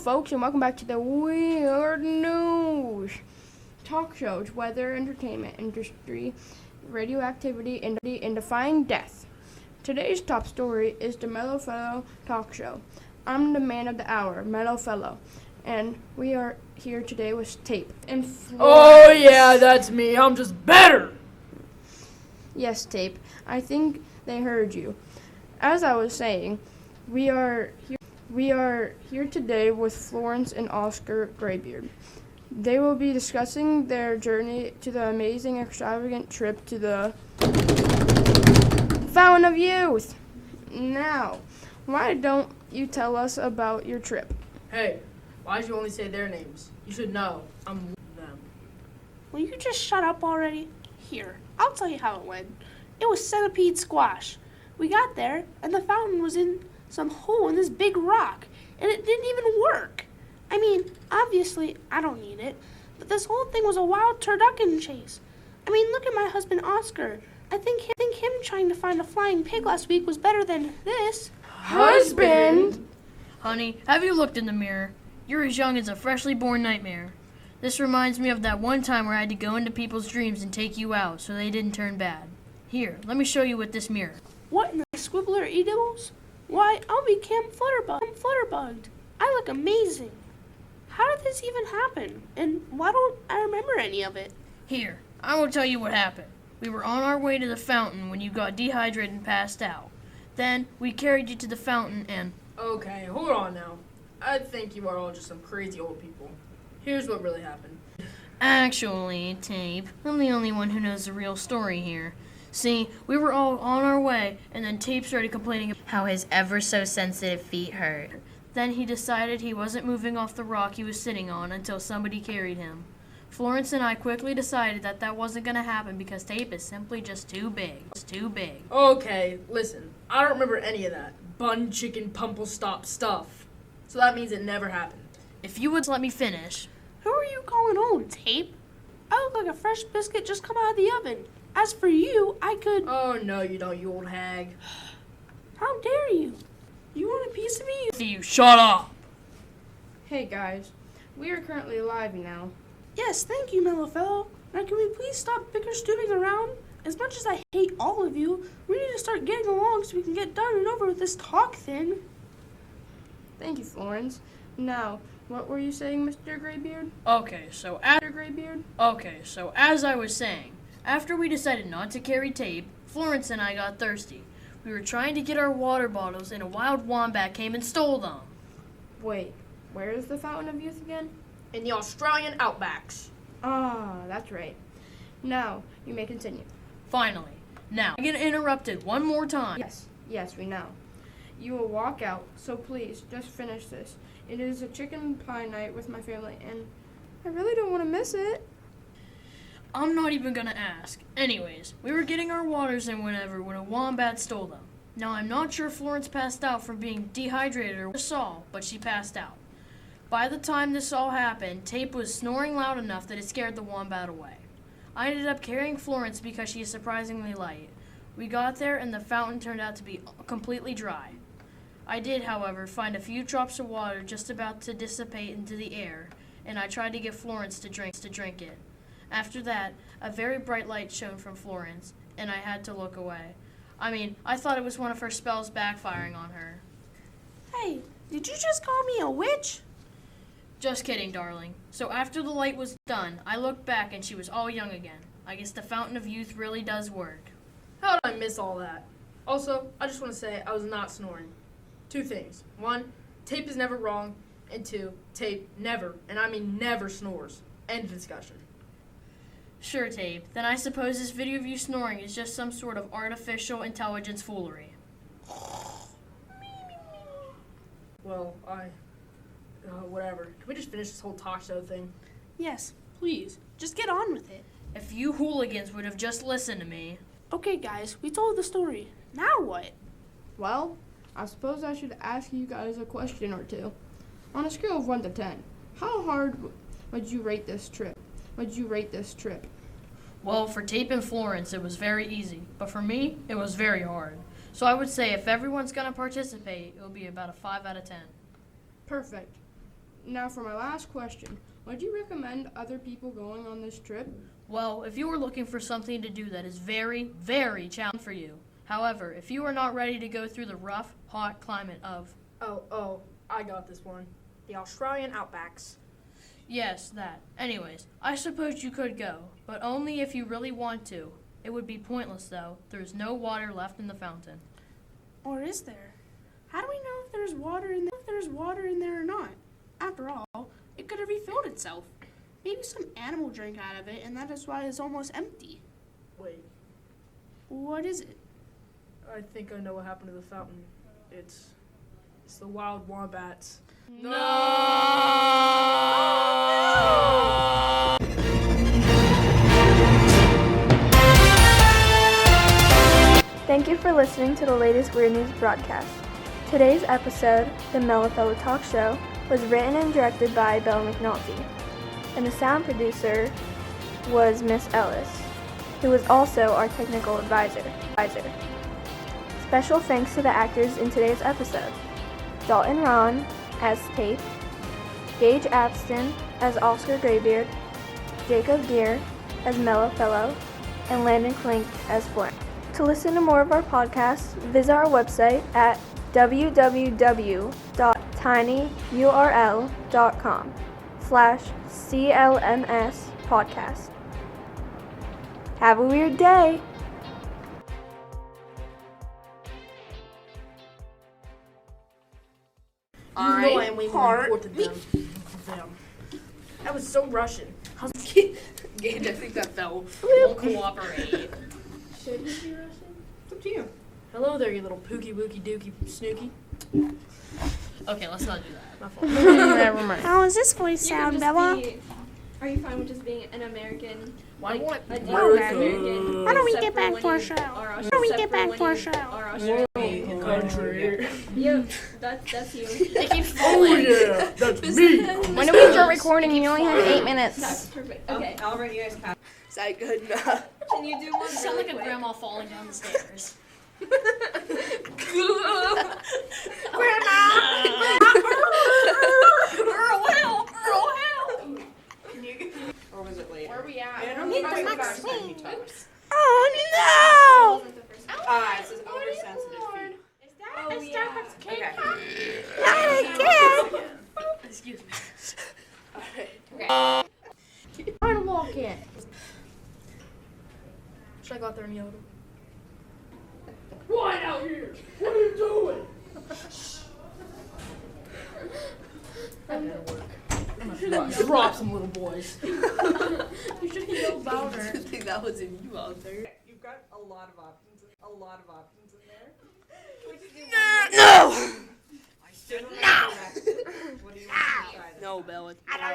folks, and welcome back to the Weird News Talk Shows, weather, entertainment, industry, radioactivity, and defying death. Today's top story is the Mellow Fellow Talk Show. I'm the man of the hour, Mellow Fellow, and we are here today with Tape and Florence. Oh yeah, that's me. I'm just better. Yes, Tape. I think they heard you. As I was saying, we are here today with Florence and Oscar Greybeard. They will be discussing their journey to the amazing, extravagant trip to the Fountain of Youth. Now, why don't you tell us about your trip? Hey, why'd you only say their names? You should know. I'm them. Will you just shut up already? Here, I'll tell you how it went. It was centipede squash. We got there, and the fountain was in some hole in this big rock, and it didn't even work. I mean, obviously, I don't need it, but this whole thing was a wild turducken chase. I mean, look at my husband, Oscar. I think him trying to find a flying pig last week was better than this. Husband? Honey, have you looked in the mirror? You're as young as a freshly born nightmare. This reminds me of that one time where I had to go into people's dreams and take you out so they didn't turn bad. Here, let me show you with this mirror. What in the squibbler e-dibbles? Why, I'll be Cam Flutterbugged. I look amazing. How did this even happen? And why don't I remember any of it? Here, I will tell you what happened. We were on our way to the fountain when you got dehydrated and passed out. Then, we carried you to the fountain and... Okay, hold on now. I think you are all just some crazy old people. Here's what really happened. Actually, Tape, I'm the only one who knows the real story here. See, we were all on our way, and then Tape started complaining about how his ever-so-sensitive feet hurt. Then he decided he wasn't moving off the rock he was sitting on until somebody carried him. Florence and I quickly decided that that wasn't going to happen because Tape is simply just too big. It's too big. Okay, listen. I don't remember any of that bun, chicken, pumple stop stuff. So that means it never happened. If you would let me finish. Who are you calling old, Tape? I look like a fresh biscuit just come out of the oven. As for you, I could... Oh, no, you don't, you old hag. How dare you? You want a piece of me? You shut up! Hey guys, we are currently live now. Yes, thank you, Mellow Fellow. Now can we please stop bicker-stooping around? As much as I hate all of you, we need to start getting along so we can get done and over with this talk thing. Thank you, Florence. Now, what were you saying, Mr. Greybeard? Okay, so as I was saying, after we decided not to carry Tape, Florence and I got thirsty. We were trying to get our water bottles and a wild wombat came and stole them. Wait, where is the Fountain of Youth again? In the Australian outbacks. Ah, that's right. Now, you may continue. Finally. Now, I get interrupted one more time. Yes, we know. You will walk out, so please, just finish this. It is a chicken pie night with my family, and I really don't want to miss it. I'm not even gonna ask. Anyways, we were getting our waters in when a wombat stole them. Now, I'm not sure Florence passed out from being dehydrated or saw, but she passed out. By the time this all happened, Tape was snoring loud enough that it scared the wombat away. I ended up carrying Florence because she is surprisingly light. We got there and the fountain turned out to be completely dry. I did, however, find a few drops of water just about to dissipate into the air, and I tried to get Florence to drink it. After that, a very bright light shone from Florence, and I had to look away. I thought it was one of her spells backfiring on her. Hey, did you just call me a witch? Just kidding, darling. So after the light was done, I looked back and she was all young again. I guess the Fountain of Youth really does work. How did I miss all that? Also, I just want to say I was not snoring. 2 things. 1, Tape is never wrong. And 2, Tape never, and I mean never snores. End of discussion. Sure, Tape. Then I suppose this video of you snoring is just some sort of artificial intelligence foolery. Well, whatever. Can we just finish this whole talk show thing? Yes, please. Just get on with it. If you hooligans would have just listened to me. Okay, guys, we told the story. Now what? Well, I suppose I should ask you guys a question or two. On a scale of 1 to 10, how hard would you rate this trip? Well, for Tape and Florence, it was very easy. But for me, it was very hard. So I would say if everyone's going to participate, it'll be about a 5 out of 10. Perfect. Now for my last question. Would you recommend other people going on this trip? Well, if you are looking for something to do that is very, very challenging for you. However, if you are not ready to go through the rough, hot climate of... Oh, I got this one. The Australian outbacks. Yes, that. Anyways, I suppose you could go, but only if you really want to. It would be pointless, though. There is no water left in the fountain. Or is there? How do we know if there's water in there or not? After all, it could have refilled itself. Maybe some animal drank out of it, and that is why it's almost empty. Wait, What is it? I think I know what happened to the fountain. It's the wild wombats. Thank you for listening to the latest Weird News broadcast. Today's episode, the Mellow Fellow Talk Show, was written and directed by Bella McNulty, and the sound producer was Miss Ellis, who was also our technical advisor. Special thanks to the actors in today's episode: Dalton Raun as Tape, Gage Absten as Oscar Greybeard, Geer as Mellow Fellow, and Landen Klink as Florence. To listen to more of our podcasts, visit our website at www.tinyurl.com/CLMS podcast. Have a weird day! I am way more important than them. That was so Russian. How's Gage, I think that fell. We'll cooperate. Should he be Russian? It's up to you. Hello there, you little pookie wookie dookie snooky. Okay, let's not do that. My fault. Never mind. How does this voice sound, Bella? Are you fine with just being an American? Why Like, a America? American? Why don't we Except get for back when to our you show? are Why Aus- don't we except get for back when to our you show? are Australian. Country. Yep, that's you. They keep Oh falling. yeah, that's me. When do we start recording? You only have 8 minutes. That's perfect. Okay. I'll write you guys copy. Is that good enough? Can you do one You sound really like a quick? grandma falling down the stairs. Or was it later? Where are we at? I don't think it was the first time he talked. Oh Wasn't the first time. It says oversensitive feet. Oh, yeah. Okay. no! Excuse me. Trying to walk in. Should I go out there and yell at him? Quiet out here! What are you doing? That didn't work. I'm gonna drop some little boys. You should yell louder. I think that was in you out there. You've got a lot of options in there. No! What do you want to try? No, Bella. I don't